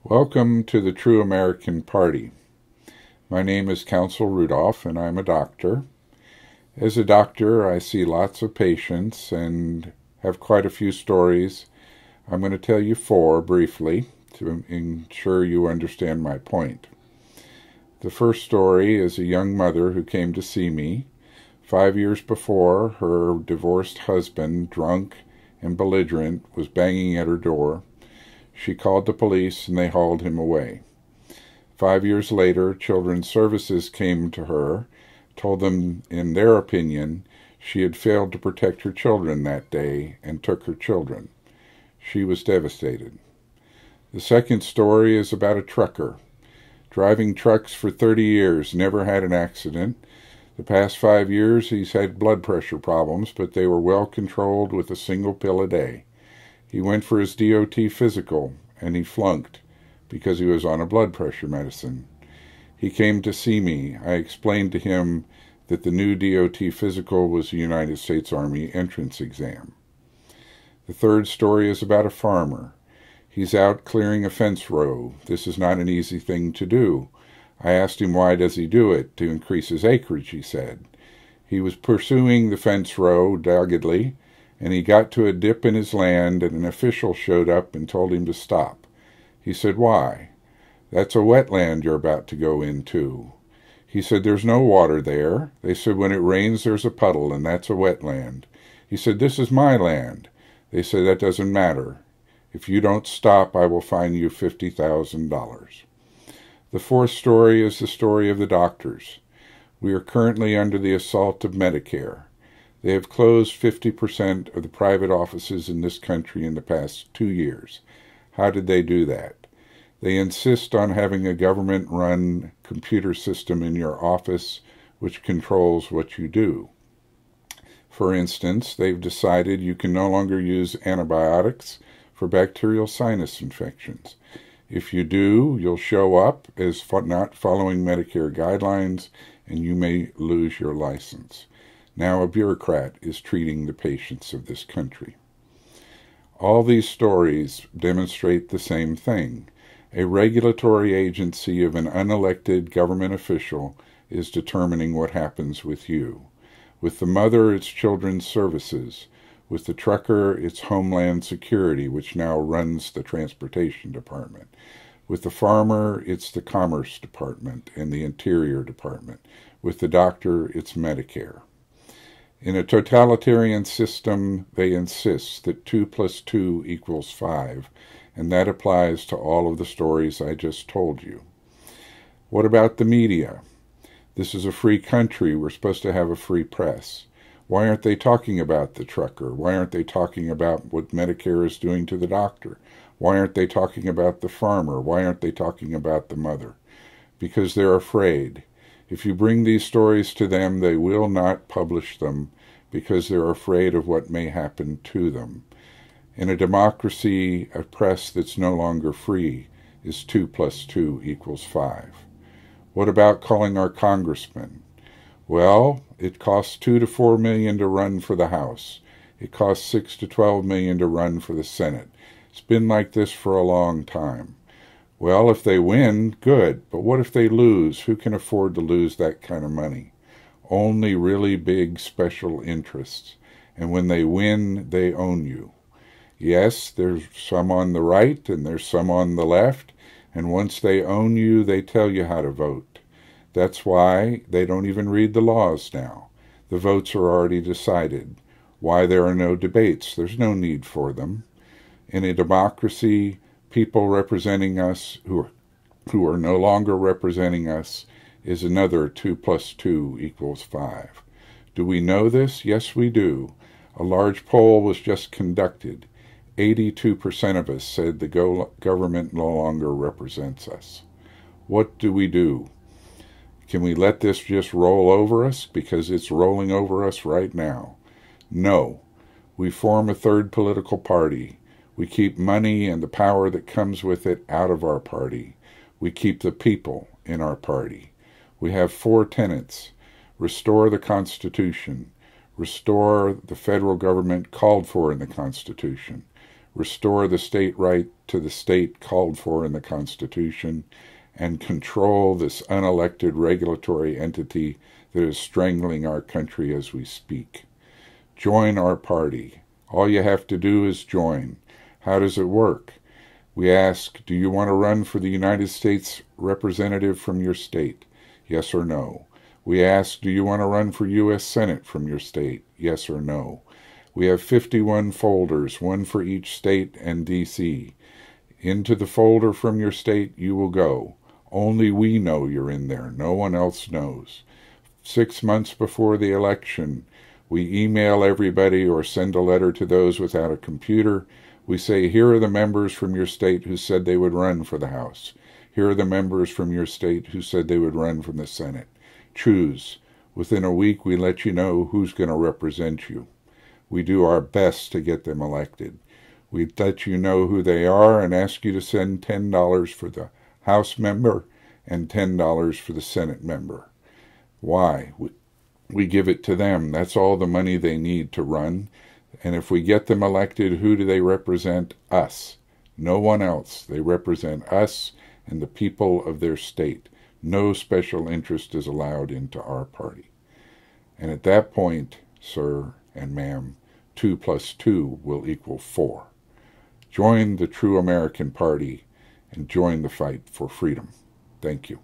Welcome to the True American Party. My name is Counsel Rudolph, and I'm a doctor. As a doctor, I see lots of patients and have quite a few stories. I'm going to tell you four briefly to ensure you understand my point. The first story is a young mother who came to see me. 5 years before, her divorced husband, drunk and belligerent, was banging at her door. She called the police and they hauled him away. 5 years later, Children's Services came to her, told them, in their opinion, she had failed to protect her children that day and took her children. She was devastated. The second story is about a trucker. Driving trucks for 30 years, never had an accident. The past 5 years he's had blood pressure problems, but they were well controlled with a single pill a day. He went for his DOT physical, and he flunked because he was on a blood pressure medicine. He came to see me. I explained to him that the new DOT physical was a United States Army entrance exam. The third story is about a farmer. He's out clearing a fence row. This is not an easy thing to do. I asked him why does he do it? To increase his acreage, he said. He was pursuing the fence row doggedly, and he got to a dip in his land, and an official showed up and told him to stop. He said, "Why?" "That's a wetland you're about to go into." He said, "There's no water there." They said, "When it rains, there's a puddle, and that's a wetland." He said, "This is my land." They said, "That doesn't matter. If you don't stop, I will fine you $50,000. The fourth story is the story of the doctors. We are currently under the assault of Medicare. They have closed 50% of the private offices in this country in the past 2 years. How did they do that? They insist on having a government-run computer system in your office which controls what you do. For instance, they've decided you can no longer use antibiotics for bacterial sinus infections. If you do, you'll show up as not following Medicare guidelines, and you may lose your license. Now a bureaucrat is treating the patients of this country. All these stories demonstrate the same thing. A regulatory agency of an unelected government official is determining what happens with you. With the mother, it's Children's Services. With the trucker, it's Homeland Security, which now runs the Transportation Department. With the farmer, it's the Commerce Department and the Interior Department. With the doctor, it's Medicare. In a totalitarian system, they insist that 2 + 2 = 5, and that applies to all of the stories I just told you. What about the media? This is a free country. We're supposed to have a free press. Why aren't they talking about the trucker? Why aren't they talking about what Medicare is doing to the doctor? Why aren't they talking about the farmer? Why aren't they talking about the mother? Because they're afraid. If you bring these stories to them, they will not publish them because they're afraid of what may happen to them. In a democracy, a press that's no longer free is 2 + 2 = 5. What about calling our congressmen? Well, it costs $2 to $4 million to run for the House. It costs $6 to $12 million to run for the Senate. It's been like this for a long time. Well, if they win, good. But what if they lose? Who can afford to lose that kind of money? Only really big special interests. And when they win, they own you. Yes, there's some on the right and there's some on the left. And once they own you, they tell you how to vote. That's why they don't even read the laws now. The votes are already decided. Why there are no debates? There's no need for them. In a democracy, people representing us who are no longer representing us is another 2 + 2 = 5. Do we know this? Yes, we do. A large poll was just conducted. 82% of us said the government no longer represents us. What do we do? Can we let this just roll over us? Because it's rolling over us right now. No. We form a third political party. We keep money and the power that comes with it out of our party. We keep the people in our party. We have 4 tenets. Restore the Constitution. Restore the federal government called for in the Constitution. restore the state right to the state called for in the Constitution, and control this unelected regulatory entity that is strangling our country as we speak. Join our party. All you have to do is join. How does it work? We ask, do you want to run for the United States representative from your state? Yes or no. We ask, do you want to run for U.S. Senate from your state? Yes or no. We have 51 folders, one for each state and D.C. Into the folder from your state you will go. Only we know you're in there. No one else knows. 6 months before the election, we email everybody or send a letter to those without a computer. We say, here are the members from your state who said they would run for the House. Here are the members from your state who said they would run from the Senate. Choose. Within a week, we let you know who's going to represent you. We do our best to get them elected. We let you know who they are and ask you to send $10 for the House member and $10 for the Senate member. Why? We give it to them. That's all the money they need to run. And if we get them elected, who do they represent? Us. No one else. They represent us and the people of their state. No special interest is allowed into our party. And at that point, sir and ma'am, 2 + 2 will equal 4. Join the true American Party and join the fight for freedom. Thank you.